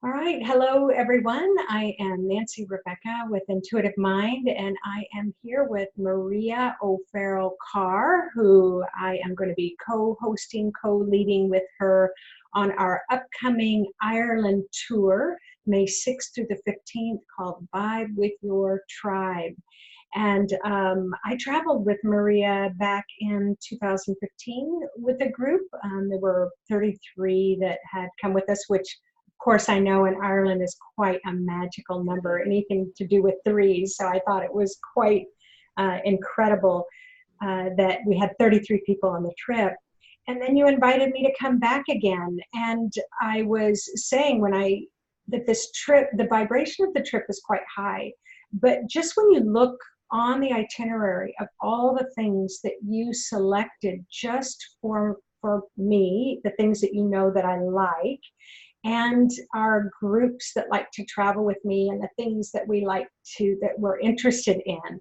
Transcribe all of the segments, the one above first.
All right. Hello, everyone. I am Nancy Rebecca with Intuitive Mind, and I am here with Maria O'Farrell Carr, who I am going to be co-hosting, co-leading with her on our upcoming Ireland tour, May 6th through the 15th, called Vibe with Your Tribe. And I traveled with Maria back in 2015 with a group. There were 33 that had come with us, which of course, I know in Ireland is quite a magical number, anything to do with threes. So I thought it was quite incredible that we had 33 people on the trip. And then you invited me to come back again. And I was saying that this trip, the vibration of the trip is quite high. But just when you look on the itinerary of all the things that you selected just for me, the things that you know that I like, and our groups that like to travel with me and the things that that we're interested in,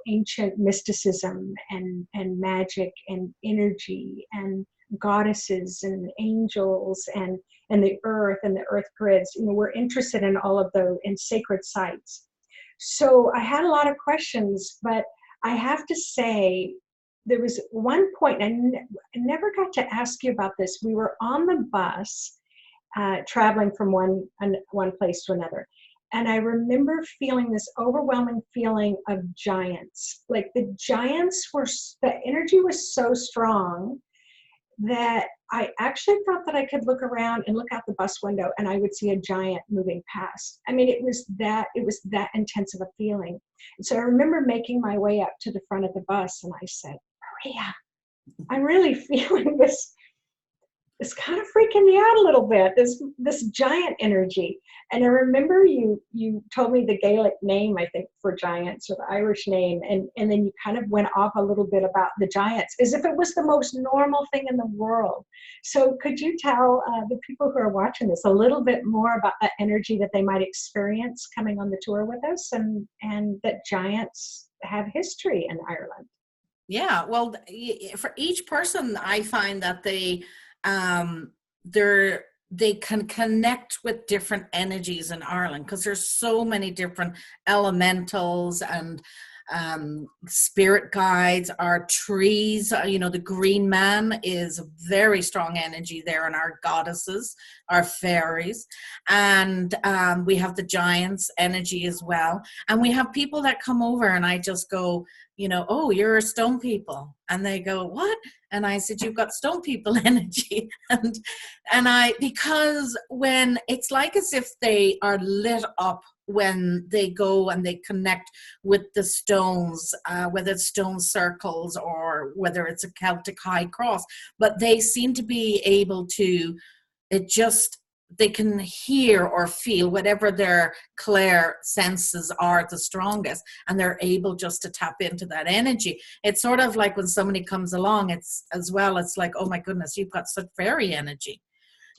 ancient mysticism and magic and energy and goddesses and angels and the earth grids. We're interested in all of those, in sacred sites. So I had a lot of questions, but I have to say, there was one point, I never got to ask you about this. We were on the bus traveling from one place to another. And I remember feeling this overwhelming feeling of giants. Like the energy was so strong that I actually thought that I could look around and look out the bus window and I would see a giant moving past. I mean, it was that intense of a feeling. And so I remember making my way up to the front of the bus and I said, Maria, I'm really feeling this. It's kind of freaking me out a little bit, this giant energy. And I remember you told me the Gaelic name, I think, for giants, or the Irish name, and then you kind of went off a little bit about the giants, as if it was the most normal thing in the world. So could you tell the people who are watching this a little bit more about that energy that they might experience coming on the tour with us, and that giants have history in Ireland? Yeah, well, for each person, I find that they can connect with different energies in Ireland, because there's so many different elementals and spirit guides. Our trees, the green man is very strong energy there, and our goddesses, our fairies, and we have the giants energy as well. And we have people that come over and I just go, oh, you're a stone people. And they go, what? And I said, you've got stone people energy. Because when it's like as if they are lit up when they go and they connect with the stones, whether it's stone circles or whether it's a Celtic high cross, but they seem to be able to, they can hear or feel whatever their clair senses are the strongest, and they're able just to tap into that energy. It's sort of like when somebody comes along, it's like, oh my goodness, you've got such fairy energy.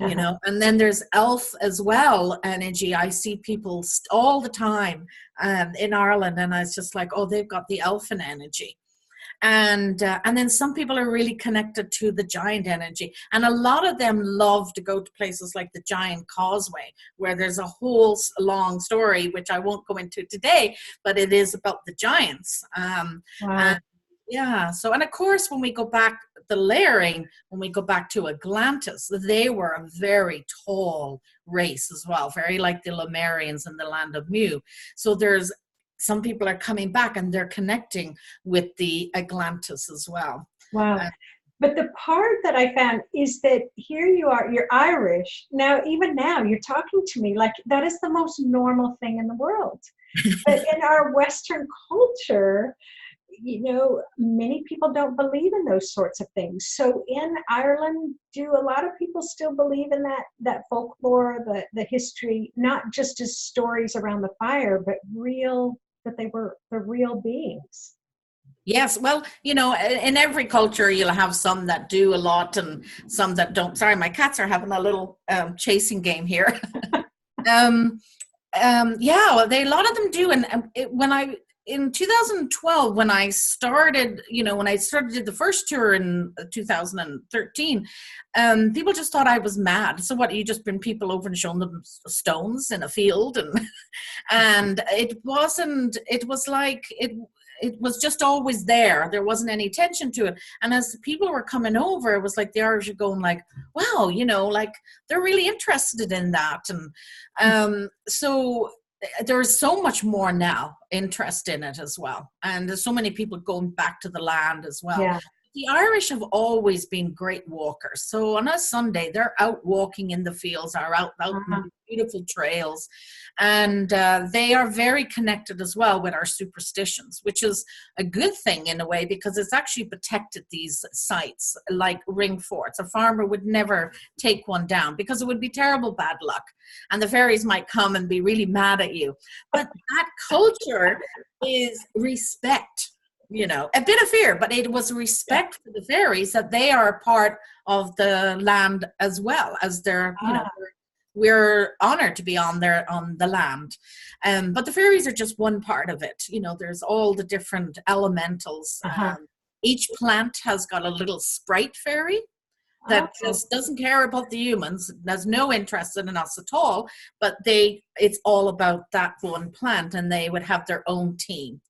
And then there's elf as well energy. I see people all the time in Ireland, and it's just like, oh, they've got the elfin energy. And then some people are really connected to the giant energy, and a lot of them love to go to places like the Giant Causeway, where there's a whole long story which I won't go into today, but it is about the giants. Wow. So, and of course, when we go back, the layering, when we go back to Atlantis, they were a very tall race as well, very like the Lemurians in the land of Mu. So there's some people are coming back and they're connecting with the Atlantis as well. Wow. But the part that I found is that here you are, you're Irish. Even now, you're talking to me like that is the most normal thing in the world. But in our Western culture, many people don't believe in those sorts of things. So in Ireland, do a lot of people still believe in that folklore, the history, not just as stories around the fire, but that they were the real beings? Yes, well, in every culture you'll have some that do a lot and some that don't. Sorry, my cats are having a little chasing game here. A lot of them do. And when in 2012, when I started, did the first tour in 2013, people just thought I was mad. So what, you just bring people over and shown them stones in a field? And it wasn't, it was like, it was just always there. There wasn't any attention to it. And as the people were coming over, it was like the Irish are going like, wow, like they're really interested in that. And so there's so much more now interest in it as well. And there's so many people going back to the land as well. Yeah. The Irish have always been great walkers. So on a Sunday, they're out walking in the fields, are out in beautiful trails. And they are very connected as well with our superstitions, which is a good thing in a way, because it's actually protected these sites like ring forts. A farmer would never take one down because it would be terrible bad luck. And the fairies might come and be really mad at you. But that culture is respect. A bit of fear, but it was respect for the fairies, that they are a part of the land as well as they're, we're honored to be on the land. But the fairies are just one part of it. There's all the different elementals. Each plant has got a little sprite fairy that just doesn't care about the humans, has no interest in us at all, but it's all about that one plant, and they would have their own team.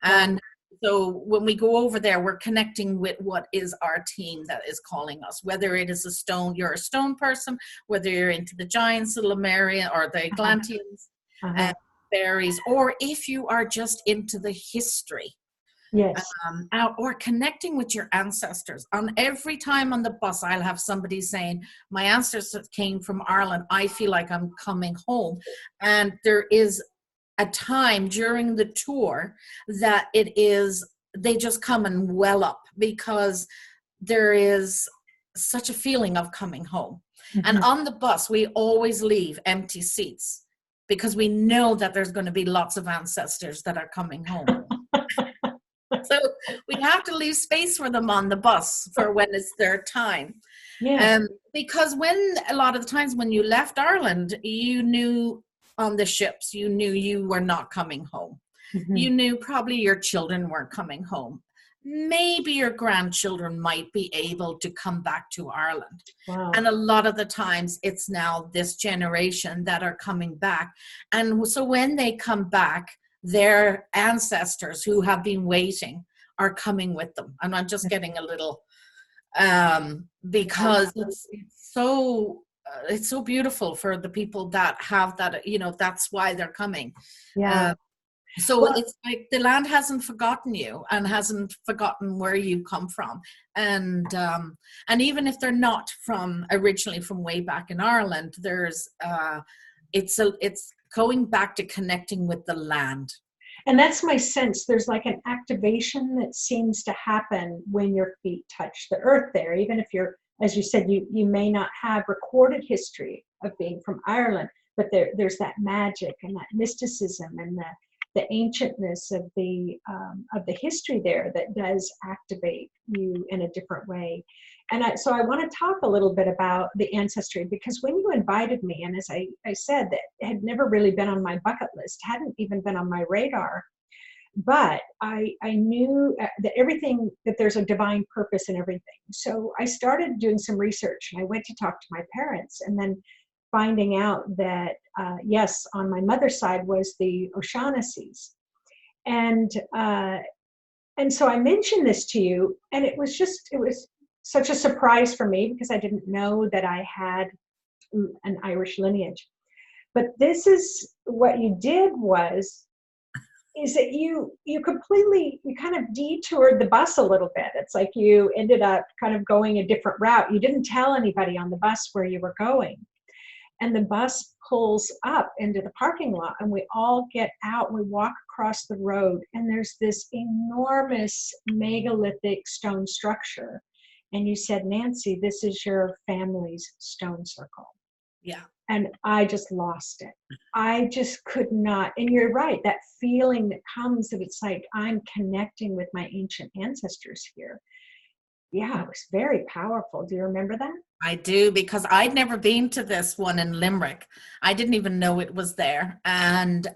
And so when we go over there, we're connecting with what is our team that is calling us, whether it is you're a stone person, whether you're into the giants, the Lemurian, or the Atlanteans, fairies, or if you are just into the history. Yes. Or connecting with your ancestors. On every time on the bus, I'll have somebody saying, my ancestors came from Ireland. I feel like I'm coming home. And there is a time during the tour that they just come and well up, because there is such a feeling of coming home. And on the bus, we always leave empty seats, because we know that there's going to be lots of ancestors that are coming home. So we have to leave space for them on the bus for when it's their time. Because a lot of the times when you left Ireland, you knew on the ships, you knew you were not coming home. You knew probably your children weren't coming home. Maybe your grandchildren might be able to come back to Ireland. And a lot of the times it's now this generation that are coming back. And so when they come back, their ancestors who have been waiting are coming with them. And I'm just getting a little, because it's so beautiful for the people that have that, that's why they're coming. It's like the land hasn't forgotten you and hasn't forgotten where you come from. And even if they're not originally from way back in Ireland, there's it's going back to connecting with the land. And that's my sense. There's like an activation that seems to happen when your feet touch the earth there, even if you're, as you said, you may not have recorded history of being from Ireland, but there's that magic and that mysticism and the ancientness of the history there that does activate you in a different way. And so I want to talk a little bit about the ancestry, because when you invited me, and as I said, that had never really been on my bucket list, hadn't even been on my radar, but I knew that there's a divine purpose in everything. So I started doing some research, and I went to talk to my parents, and then finding out that, yes, on my mother's side was the O'Shaughnessy's. And so I mentioned this to you, and it was such a surprise for me, because I didn't know that I had an Irish lineage. But this is what you did is that you kind of detoured the bus a little bit. It's like you ended up kind of going a different route. You didn't tell anybody on the bus where you were going. And the bus pulls up into the parking lot, and we all get out, and we walk across the road, and there's this enormous megalithic stone structure. And you said, Nancy, this is your family's stone circle. Yeah. And I just lost it. I just could not. And you're right, that feeling that comes, that it's like I'm connecting with my ancient ancestors here. Yeah, it was very powerful. Do you remember that? I do, because I'd never been to this one in Limerick. I didn't even know it was there. And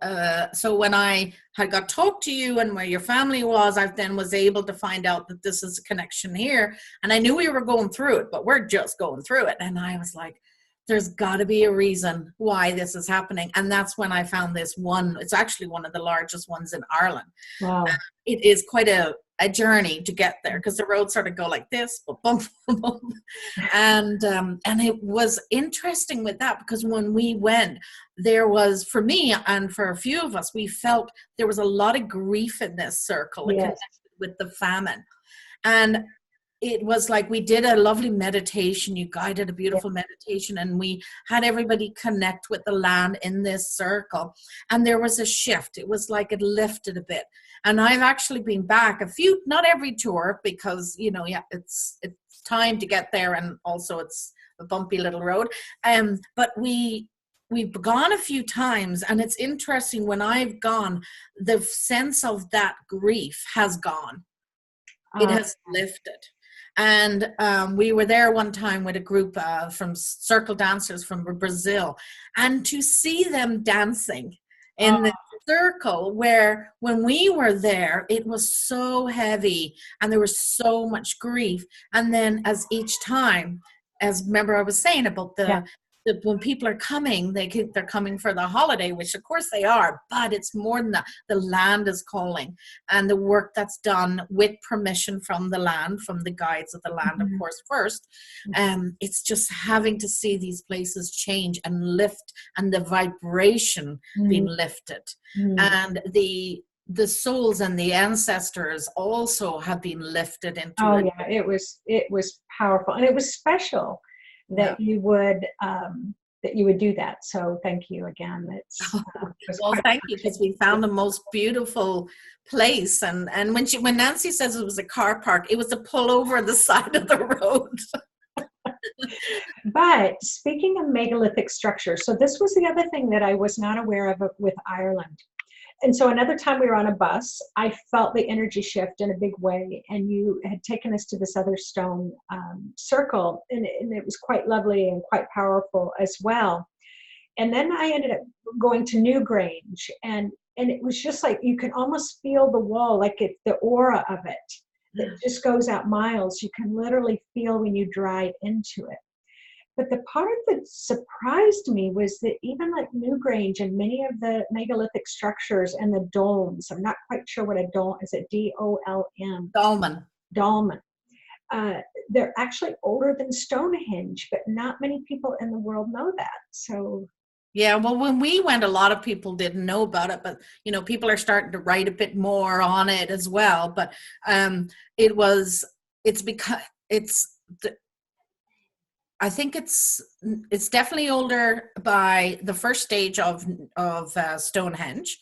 so when I had got talked to you and where your family was, I then was able to find out that this is a connection here. And I knew we were going through it, but we're just going through it. And I was like, there's got to be a reason why this is happening. And that's when I found this one. It's actually one of the largest ones in Ireland. Wow. It is quite a journey to get there, because the roads sort of go like this, bump, bump, bump. And it was interesting with that, because when we went, there was, for me and for a few of us, we felt there was a lot of grief in this circle Yes. connected with the famine. And it was like we did a lovely meditation. You guided a beautiful meditation, and we had everybody connect with the land in this circle. And there was a shift. It was like it lifted a bit. And I've actually been back a few, not every tour, because, you know, yeah, it's time to get there, and also it's a bumpy little road. But we've gone a few times, and it's interesting, when I've gone, the sense of that grief has gone. It has lifted. And we were there one time with a group from circle dancers from Brazil, and to see them dancing in the circle, where when we were there, it was so heavy and there was so much grief. And then as each time, as remember I was saying about the when people are coming, they're coming for the holiday, which of course they are, but it's more than that. The land is calling, and the work that's done with permission from the land, from the guides of the land, of course, first. It's just having to see these places change and lift, and the vibration being lifted. And the souls and the ancestors also have been lifted into it. Yeah, it was powerful, and it was special that you would do that. So thank you again. Well, thank you, because we found the most beautiful place. And when Nancy says it was a car park, it was a pull over the side of the road. But speaking of megalithic structures, so this was the other thing that I was not aware of with Ireland. And so another time we were on a bus, I felt the energy shift in a big way, and you had taken us to this other stone circle, and it was quite lovely and quite powerful as well. And then I ended up going to Newgrange, and it was just like you can almost feel the wall, like the aura of it that just goes out miles. You can literally feel when you drive into it. But the part that surprised me was that even like Newgrange and many of the megalithic structures and the domes, I'm not quite sure what a dome is, it D-O-L-M? Dolmen. Dolmen. They're actually older than Stonehenge, but not many people in the world know that. So yeah, well, when we went, a lot of people didn't know about it, but you know, people are starting to write a bit more on it as well. But it's because I think it's definitely older by the first stage of Stonehenge.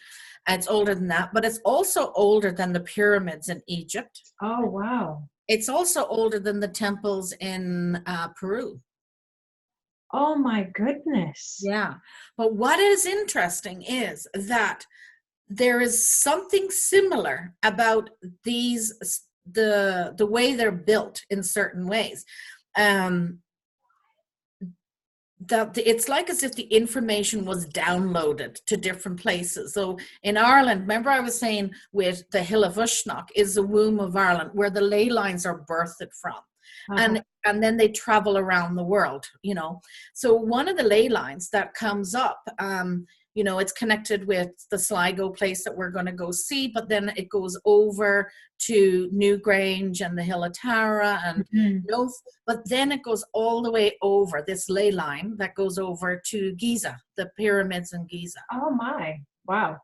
It's older than that, but it's also older than the pyramids in Egypt. Oh, wow. It's also older than the temples in Peru. Oh my goodness. Yeah. But what is interesting is that there is something similar about these, the way they're built in certain ways. That it's like as if the information was downloaded to different places. So in Ireland, remember I was saying with the Hill of Uisneach is the womb of Ireland, where the ley lines are birthed from. And then they travel around the world, you know. So one of the ley lines that comes up, you know, it's connected with the Sligo place that we're going to go see, but then it goes over to Newgrange and the Hill of Tara and but then it goes all the way over this ley line that goes over to Giza, the pyramids in Giza. Oh my, wow.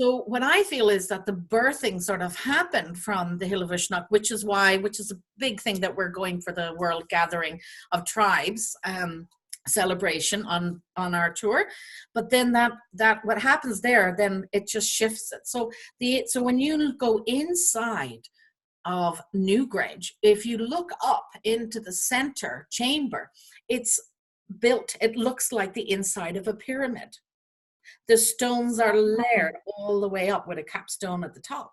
So what I feel is that the birthing sort of happened from the Hill of Uisneach, which is a big thing that we're going for the World Gathering of Tribes celebration on our tour. But then that what happens there, then it just shifts it. So when you go inside of Newgrange, if you look up into the center chamber, it's built, it looks like the inside of a pyramid. The stones are layered all the way up with a capstone at the top.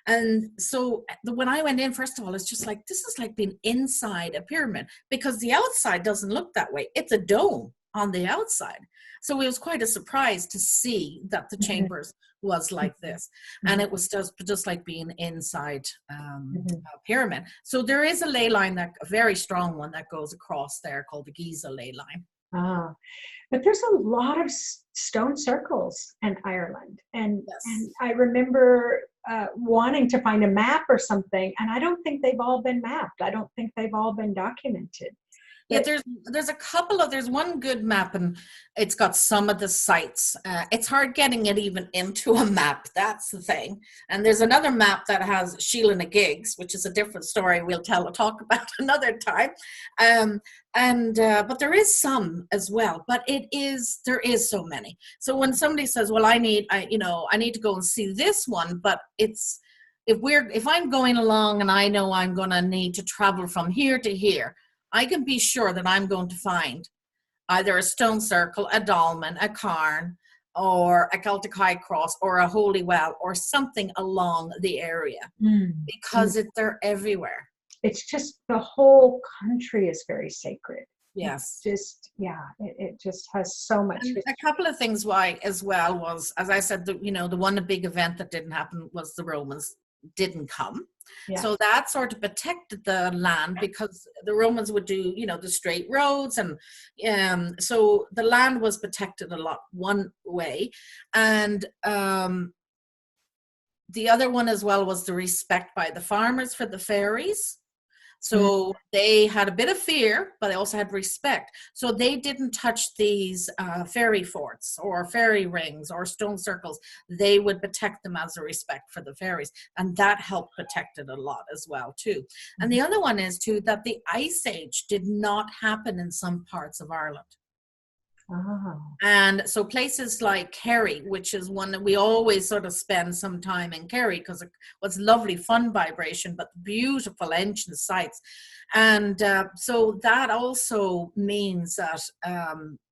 And so when I went in, first of all, it's just like, this is like being inside a pyramid, because the outside doesn't look that way. It's a dome on the outside. So it was quite a surprise to see that the chambers was like this. And it was just like being inside a pyramid. So there is a ley line, a very strong one that goes across there, called the Giza ley line. Ah, but there's a lot of stone circles in Ireland. And I remember wanting to find a map or something, and I don't think they've all been mapped. I don't think they've all been documented. Yeah, there's a couple of, there's one good map, and it's got some of the sites. It's hard getting it even into a map. That's the thing. And there's another map that has Sheila na Gigs, which is a different story we'll talk about another time. But there is some as well. But there is so many. So when somebody says, well, I need to go and see this one, but if I'm going along and I know I'm going to need to travel from here to here, I can be sure that I'm going to find either a stone circle, a dolmen, a cairn, or a Celtic high cross, or a holy well, or something along the area, because they're everywhere. It's just, the whole country is very sacred. Yes. It just has so much. And a couple of things why as well was, as I said, the one big event that didn't happen was the Romans didn't come. Yeah. So that sort of protected the land, because the Romans would do, the straight roads, and so the land was protected a lot one way. And the other one as well was the respect by the farmers for the fairies. So they had a bit of fear, but they also had respect. So they didn't touch these fairy forts or fairy rings or stone circles. They would protect them as a respect for the fairies. And that helped protect it a lot as well, too. And the other one is, too, that the Ice Age did not happen in some parts of Ireland. Oh. And so places like Kerry, which is one that we always sort of spend some time in Kerry, because it was lovely, fun vibration, but beautiful ancient sites. And so that also means that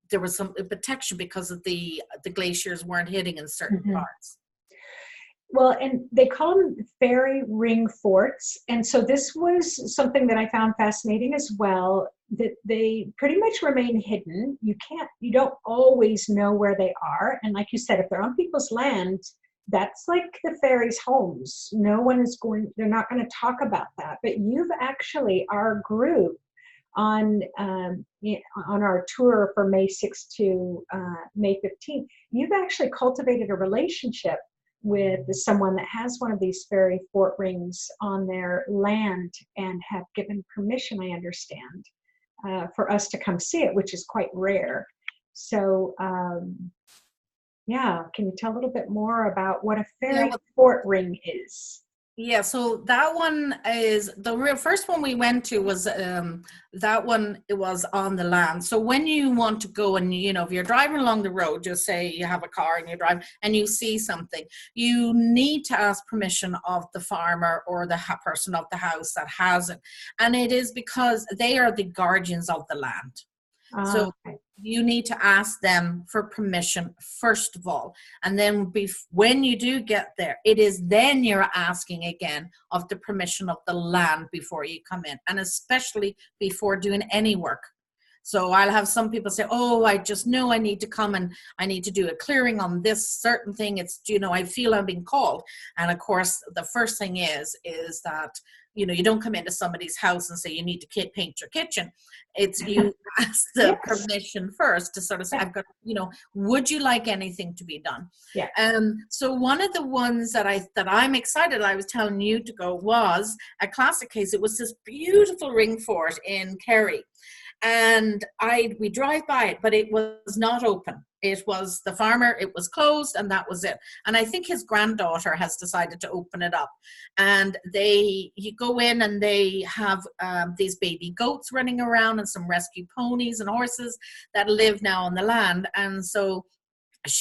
there was some protection, because of the glaciers weren't hitting in certain parts. Well, and they call them fairy ring forts. And so this was something that I found fascinating as well, that they pretty much remain hidden. You don't always know where they are. And like you said, if they're on people's land, that's like the fairies' homes. They're not going to talk about that. But you've actually, our group, on our tour for May 6th to May 15th, you've actually cultivated a relationship with someone that has one of these fairy fort rings on their land, and have given permission, I understand, for us to come see it, which is quite rare. So, can you tell a little bit more about what a fairy fort ring is? Yeah, so that one is the real first one we went to. Was that one, it was on the land. So when you want to go, and if you're driving along the road, just say you have a car and you drive and you see something, you need to ask permission of the farmer or the person of the house that has it. And it is because they are the guardians of the land. So you need to ask them for permission first of all, and then when you do get there, it is then you're asking again of the permission of the land before you come in, and especially before doing any work. So I'll have some people say, oh, I just know I need to come and I need to do a clearing on this certain thing. It's, I feel I'm being called. And of course, the first thing is that, you don't come into somebody's house and say you need to paint your kitchen. It's you ask the permission first to sort of say, I've got, would you like anything to be done? Yeah. So one of the ones that I'm excited, I was telling you to go, was a classic case. It was this beautiful ring fort in Kerry. And we drive by it, but it was not open. It was the farmer, it was closed, and that was it. And I think his granddaughter has decided to open it up. And you go in and they have these baby goats running around, and some rescue ponies and horses that live now on the land. And so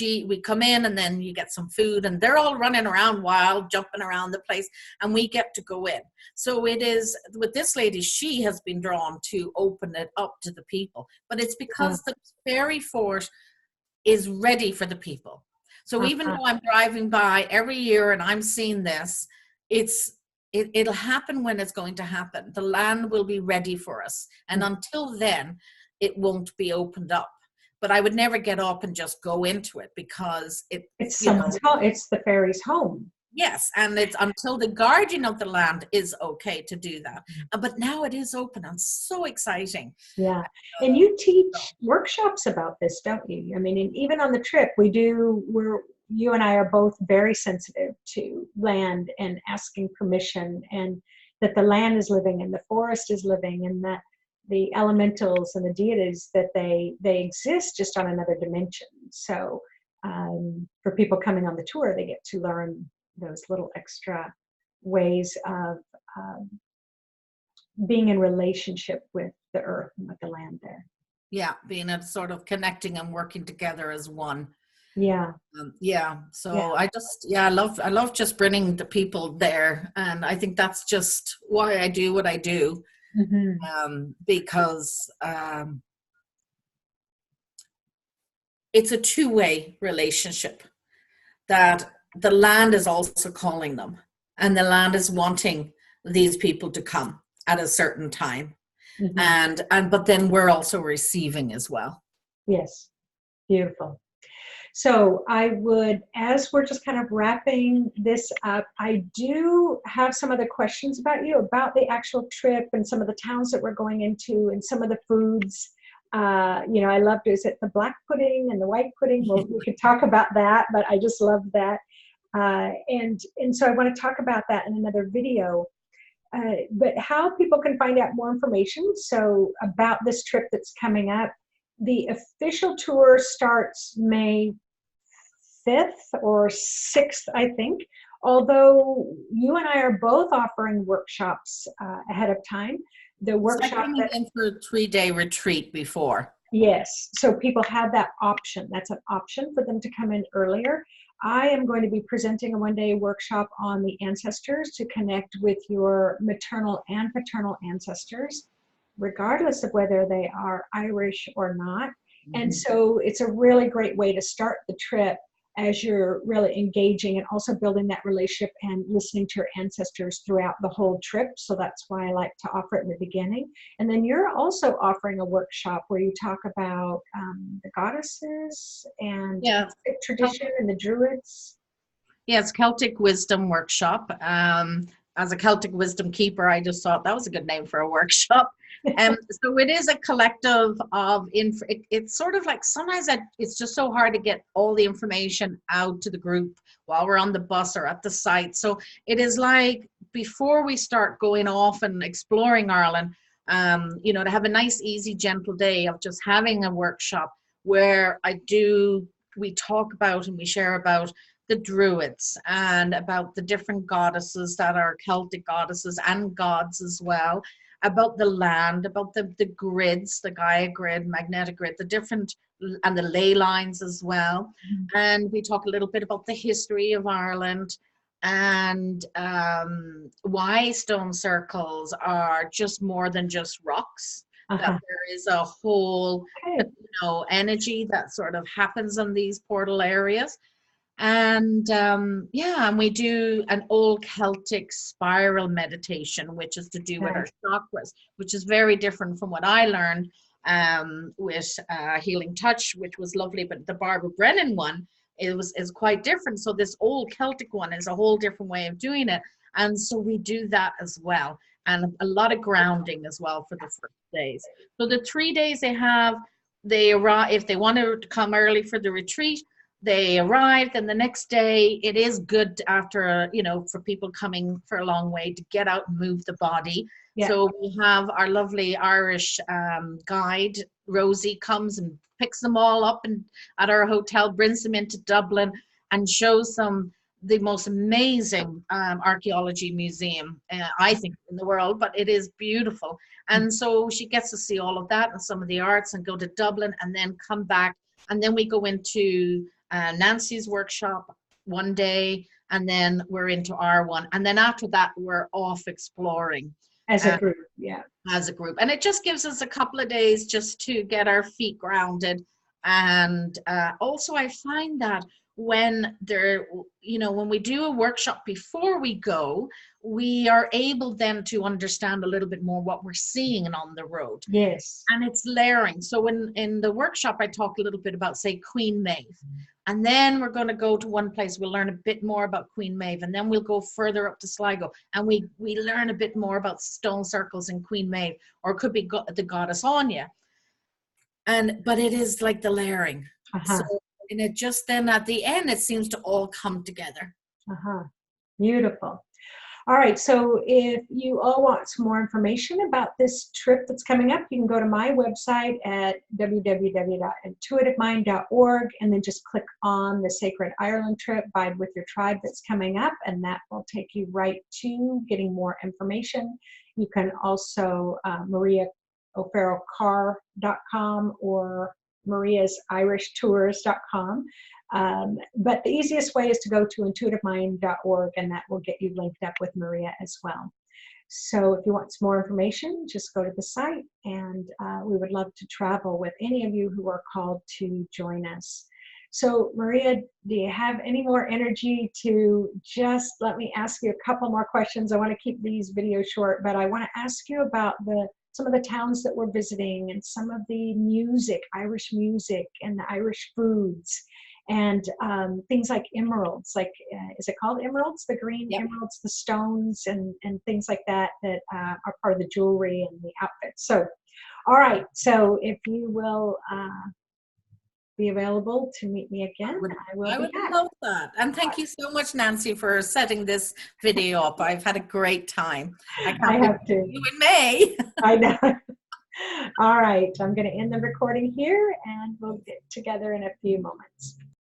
we come in, and then you get some food, and they're all running around wild, jumping around the place, and we get to go in. So it is, with this lady, she has been drawn to open it up to the people, but it's because the fairy fort is ready for the people. So even though I'm driving by every year and I'm seeing this, it'll happen when it's going to happen. The land will be ready for us. And until then, it won't be opened up. But I would never get up and just go into it, because it's someone's home. It's the fairy's home. Yes, and it's until the guardian of the land is okay to do that. But now it is open, and so exciting. Yeah, and you teach workshops about this, don't you? I mean, and even on the trip, you and I are both very sensitive to land and asking permission, and that the land is living and the forest is living, and that the elementals and the deities, that they exist just on another dimension. So for people coming on the tour, they get to learn those little extra ways of being in relationship with the earth and with the land there. Yeah, being a sort of connecting and working together as one. Yeah. So I love just bringing the people there, and I think that's just why I do what I do. Because it's a two-way relationship, that the land is also calling them, and the land is wanting these people to come at a certain time. And but then we're also receiving as well. Yes, beautiful. So I would, as we're just kind of wrapping this up, I do have some other questions about you, about the actual trip and some of the towns that we're going into and some of the foods. I loved, is it the black pudding and the white pudding? Well, we could talk about that, but I just love that. And so I want to talk about that in another video. But how people can find out more information, so about this trip that's coming up. The official tour starts May 5th or 6th, I think, although you and I are both offering workshops ahead of time. The workshop in for a 3-day retreat before. Yes, so people have that option. That's an option for them to come in earlier. I am going to be presenting a 1-day workshop on the ancestors, to connect with your maternal and paternal ancestors, regardless of whether they are Irish or not. And so it's a really great way to start the trip, as you're really engaging and also building that relationship and listening to your ancestors throughout the whole trip. So that's why I like to offer it in the beginning. And then you're also offering a workshop where you talk about the goddesses and tradition and the Druids. Yes, Celtic Wisdom Workshop. As a Celtic Wisdom keeper, I just thought that was a good name for a workshop. So it is a collective of it's sort of like, sometimes it's just so hard to get all the information out to the group while we're on the bus or at the site. So it is like, before we start going off and exploring Ireland, to have a nice, easy, gentle day of just having a workshop where we talk about and we share about the Druids and about the different goddesses that are Celtic goddesses and gods as well, about the land, about the grids, the Gaia grid, magnetic grid, the different, and the ley lines as well. And we talk a little bit about the history of Ireland, and why stone circles are just more than just rocks. That there is a whole energy that sort of happens in these portal areas. And and we do an old Celtic spiral meditation, which is to do with our chakras, which is very different from what I learned with Healing Touch, which was lovely, but the Barbara Brennan one is quite different. So this old Celtic one is a whole different way of doing it, and so we do that as well, and a lot of grounding as well for the first days. So the 3 days they arrive, if they want to come early for the retreat, they arrived, and the next day it is good after, for people coming for a long way, to get out and move the body. Yeah. So we have our lovely Irish guide, Rosie, comes and picks them all up and at our hotel, brings them into Dublin and shows them the most amazing archaeology museum, I think, in the world, but it is beautiful. And so she gets to see all of that and some of the arts, and go to Dublin and then come back. And then we go into Nancy's workshop one day, and then we're into our one, and then after that we're off exploring as a group. And it just gives us a couple of days just to get our feet grounded. And also I find that when they're, you know, when we do a workshop before we go, we are able then to understand a little bit more what we're seeing on the road. Yes. And it's layering. So in the workshop, I talk a little bit about, say, Queen Maeve. And then we're going to go to one place. We'll learn a bit more about Queen Maeve. And then we'll go further up to Sligo. And we learn a bit more about stone circles in Queen Maeve. Or it could be the goddess Anya. But it is like the layering. So, and it just then at the end, it seems to all come together. Beautiful. All right, so if you all want some more information about this trip that's coming up, you can go to my website at www.intuitivemind.org and then just click on the Sacred Ireland trip, Bide with Your Tribe, that's coming up, and that will take you right to getting more information. You can also mariaofarrellcarr.com or mariasirishtours.com. But the easiest way is to go to intuitivemind.org, and that will get you linked up with Maria as well. So if you want some more information, just go to the site, and we would love to travel with any of you who are called to join us. So Maria, do you have any more energy to just let me ask you a couple more questions? I want to keep these videos short, but I want to ask you about some of the towns that we're visiting and some of the music, Irish music, and the Irish foods. And things like emeralds, like, is it called emeralds? The green emeralds, the stones, and things like that are part of the jewelry and the outfits. So, all right. So if you will be available to meet me again, I will be back. Love that. And thank you so much, Nancy, for setting this video up. I've had a great time. I have to. You in May. I know. All right. I'm going to end the recording here, and we'll get together in a few moments.